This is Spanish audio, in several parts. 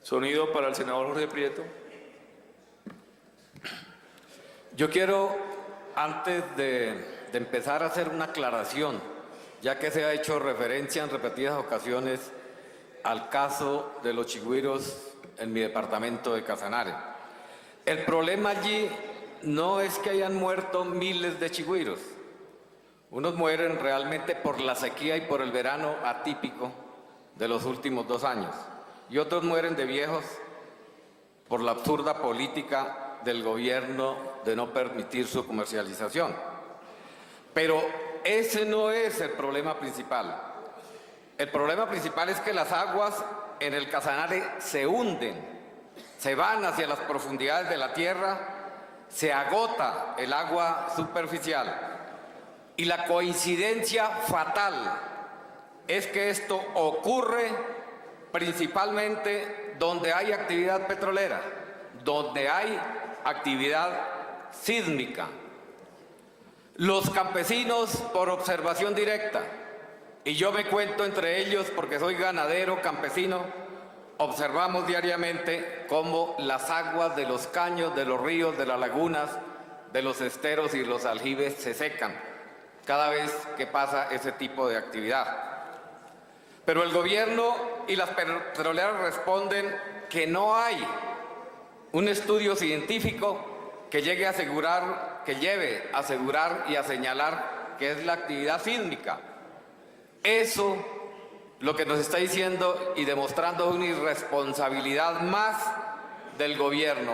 Sonido para el senador Jorge Prieto. Yo quiero, antes de empezar, a hacer una aclaración, ya que se ha hecho referencia en repetidas ocasiones al caso de los chigüiros en mi departamento de Casanare. El problema allí no es que hayan muerto miles de chigüiros. Unos mueren realmente por la sequía y por el verano atípico de los últimos 2 años. Y otros mueren de viejos por la absurda política del gobierno de no permitir su comercialización. Pero ese no es el problema principal. El problema principal es que las aguas en el Casanare se hunden, se van hacia las profundidades de la tierra, se agota el agua superficial. Y la coincidencia fatal es que esto ocurre principalmente donde hay actividad petrolera, donde hay actividad sísmica. Los campesinos, por observación directa, y yo me cuento entre ellos porque soy ganadero campesino, observamos diariamente cómo las aguas de los caños, de los ríos, de las lagunas, de los esteros y los aljibes se secan cada vez que pasa ese tipo de actividad. Pero el gobierno y las petroleras responden que no hay un estudio científico que lleve a asegurar y a señalar que es la actividad sísmica. Eso lo que nos está diciendo y demostrando una irresponsabilidad más del gobierno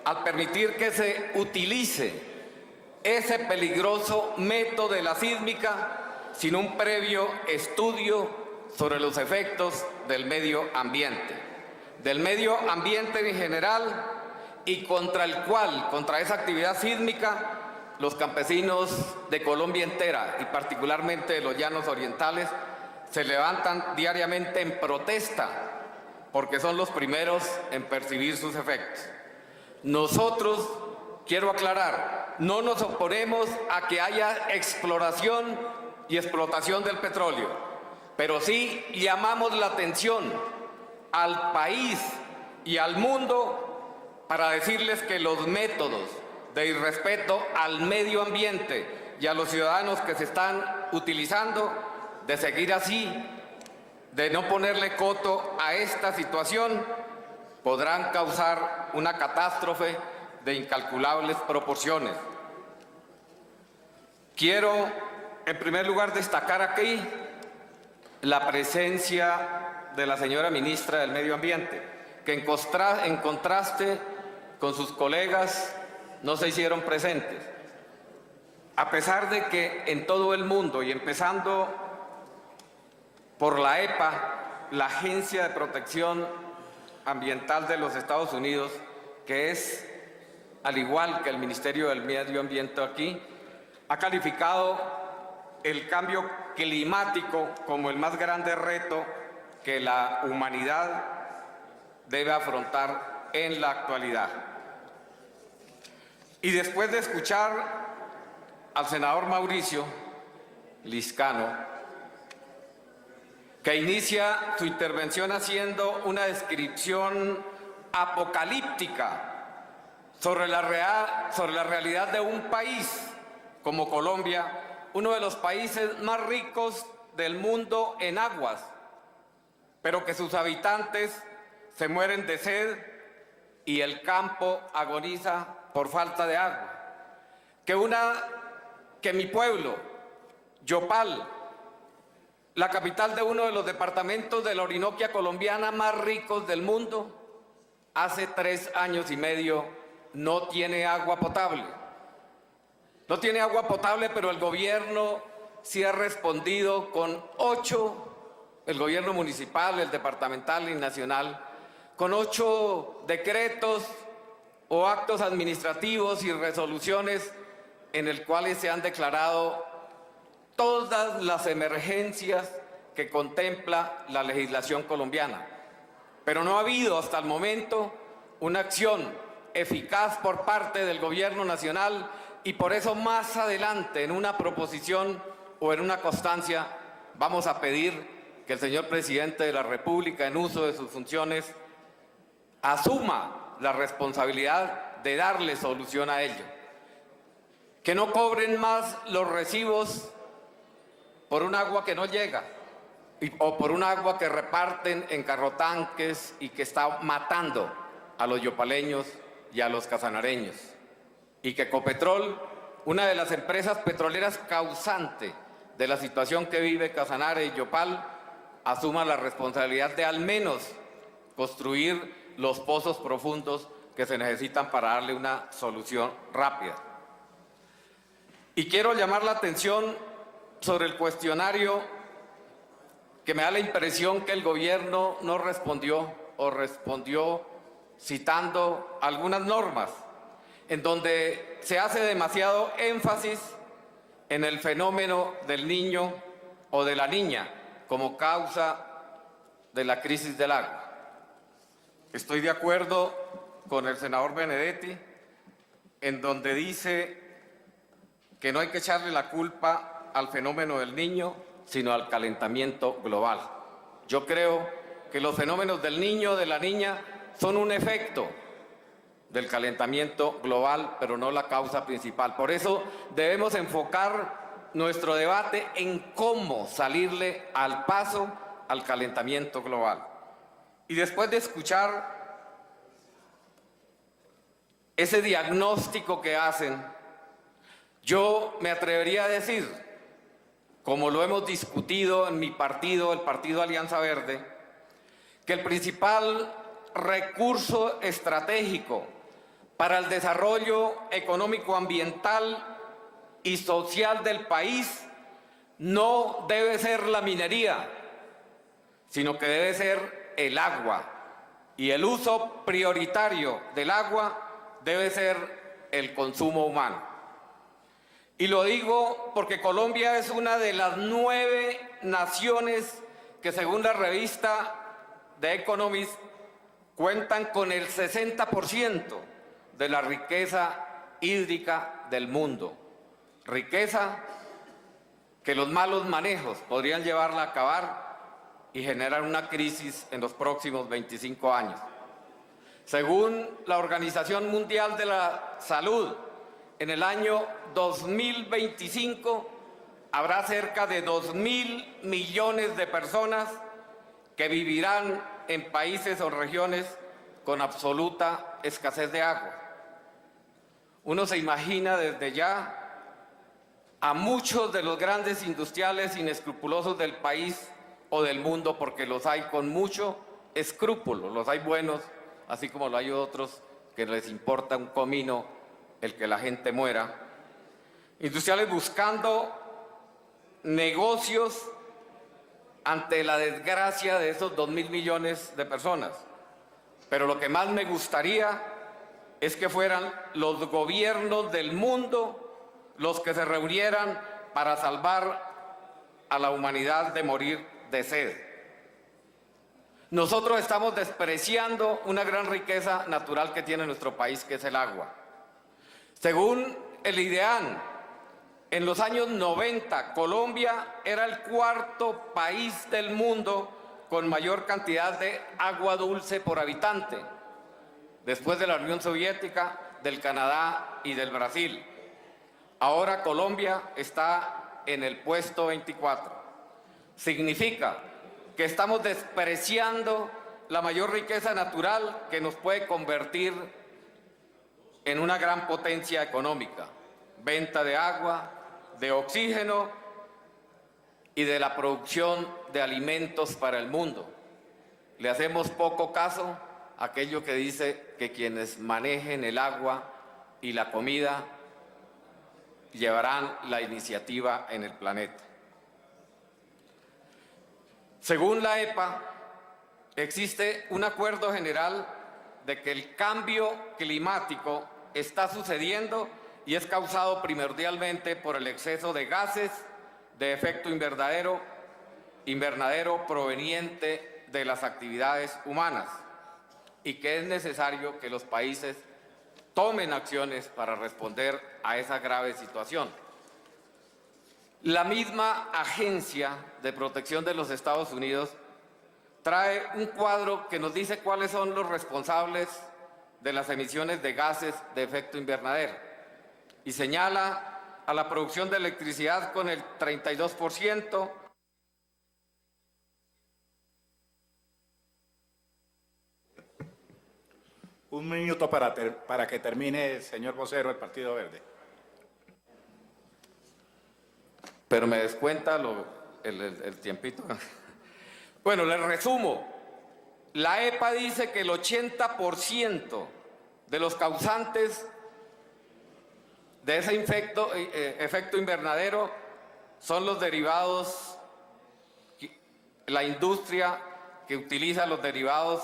al permitir que se utilice ese peligroso método de la sísmica sin un previo estudio sobre los efectos del medio ambiente en general, y contra esa actividad sísmica, los campesinos de Colombia entera y particularmente de los llanos orientales se levantan diariamente en protesta porque son los primeros en percibir sus efectos. Nosotros, quiero aclarar, no nos oponemos a que haya exploración y explotación del petróleo, pero sí llamamos la atención al país y al mundo para decirles que los métodos de irrespeto al medio ambiente y a los ciudadanos que se están utilizando, de seguir así, de no ponerle coto a esta situación, podrán causar una catástrofe de incalculables proporciones. Quiero, en primer lugar, destacar aquí la presencia de la señora ministra del Medio Ambiente, que en contraste con sus colegas no se hicieron presentes. A pesar de que en todo el mundo, y empezando por la EPA, la Agencia de Protección Ambiental de los Estados Unidos, que es al igual que el Ministerio del Medio Ambiente aquí, ha calificado el cambio climático como el más grande reto que la humanidad debe afrontar en la actualidad. Y después de escuchar al senador Mauricio Liscano, que inicia su intervención haciendo una descripción apocalíptica sobre la realidad de un país como Colombia, uno de los países más ricos del mundo en aguas, pero que sus habitantes se mueren de sed y el campo agoniza por falta de agua. Que mi pueblo, Yopal, la capital de uno de los departamentos de la Orinoquia colombiana más ricos del mundo, hace 3 años y medio no tiene agua potable. No tiene agua potable, pero el gobierno sí ha respondido con 8, el gobierno municipal, el departamental y nacional, con 8 decretos o actos administrativos y resoluciones en el cuales se han declarado todas las emergencias que contempla la legislación colombiana. Pero no ha habido hasta el momento una acción eficaz por parte del gobierno nacional, y por eso más adelante en una proposición o en una constancia vamos a pedir que el señor presidente de la República, en uso de sus funciones, asuma la responsabilidad de darle solución a ello. Que no cobren más los recibos por un agua que no llega o por un agua que reparten en carrotanques y que está matando a los yopaleños y a los casanareños. Y que Ecopetrol, una de las empresas petroleras causante de la situación que vive Casanare y Yopal, asuma la responsabilidad de al menos construir los pozos profundos que se necesitan para darle una solución rápida. Y quiero llamar la atención sobre el cuestionario que me da la impresión que el gobierno no respondió o respondió citando algunas normas en donde se hace demasiado énfasis en el fenómeno del niño o de la niña como causa de la crisis del agua. Estoy de acuerdo con el senador Benedetti en donde dice que no hay que echarle la culpa al fenómeno del niño, sino al calentamiento global. Yo creo que los fenómenos del niño o de la niña son un efecto del calentamiento global, pero no la causa principal. Por eso debemos enfocar nuestro debate en cómo salirle al paso al calentamiento global. Y después de escuchar ese diagnóstico que hacen, yo me atrevería a decir, como lo hemos discutido en mi partido, el Partido Alianza Verde, que el principal recurso estratégico para el desarrollo económico, ambiental y social del país no debe ser la minería, sino que debe ser el agua. Y el uso prioritario del agua debe ser el consumo humano. Y lo digo porque Colombia es una de las 9 naciones que, según la revista The Economist, cuentan con el 60% de la riqueza hídrica del mundo. Riqueza que los malos manejos podrían llevarla a acabar y generar una crisis en los próximos 25 años. Según la Organización Mundial de la Salud, en el año 2025 habrá cerca de 2.000 millones de personas que vivirán en países o regiones con absoluta escasez de agua. Uno se imagina desde ya a muchos de los grandes industriales inescrupulosos del país o del mundo, porque los hay con mucho escrúpulo, los hay buenos, así como lo hay otros que les importa un comino el que la gente muera. Industriales buscando negocios ante la desgracia de esos 2.000 millones de personas. Pero lo que más me gustaría es que fueran los gobiernos del mundo los que se reunieran para salvar a la humanidad de morir de sed. Nosotros estamos despreciando una gran riqueza natural que tiene nuestro país, que es el agua. Según el IDEAN, en los años 90, Colombia era el 4º país del mundo con mayor cantidad de agua dulce por habitante, después de la Unión Soviética, del Canadá y del Brasil. Ahora Colombia está en el puesto 24. Significa que estamos despreciando la mayor riqueza natural que nos puede convertir en una gran potencia económica. Venta de agua, de oxígeno y de la producción de alimentos para el mundo. Le hacemos poco caso a aquello que dice que quienes manejen el agua y la comida llevarán la iniciativa en el planeta. Según la EPA, existe un acuerdo general de que el cambio climático está sucediendo y es causado primordialmente por el exceso de gases de efecto invernadero proveniente de las actividades humanas, y que es necesario que los países tomen acciones para responder a esa grave situación. La misma Agencia de Protección de los Estados Unidos trae un cuadro que nos dice cuáles son los responsables de las emisiones de gases de efecto invernadero y señala a la producción de electricidad con el 32%, Un minuto para que termine el señor vocero del Partido Verde. pero me descuenta el tiempito. Bueno, les resumo. La EPA dice que el 80% de los causantes de ese efecto invernadero son los derivados, la industria que utiliza los derivados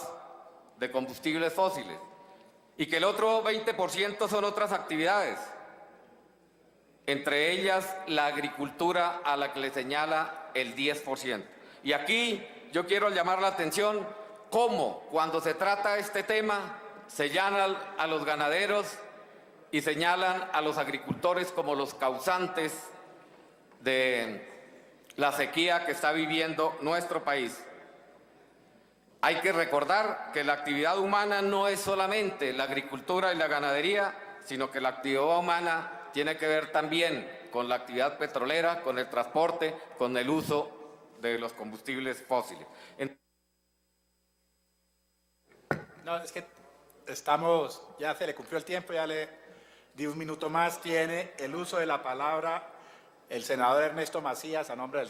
de combustibles fósiles, y que el otro 20% son otras actividades, entre ellas la agricultura, a la que le señala el 10%. Y aquí yo quiero llamar la atención cómo cuando se trata este tema señalan a los ganaderos y señalan a los agricultores como los causantes de la sequía que está viviendo nuestro país. Hay que recordar que la actividad humana no es solamente la agricultura y la ganadería, sino que la actividad humana tiene que ver también con la actividad petrolera, con el transporte, con el uso de los combustibles fósiles. No, es que ya se le cumplió el tiempo, ya le di un minuto más. Tiene el uso de la palabra el senador Ernesto Macías a nombre del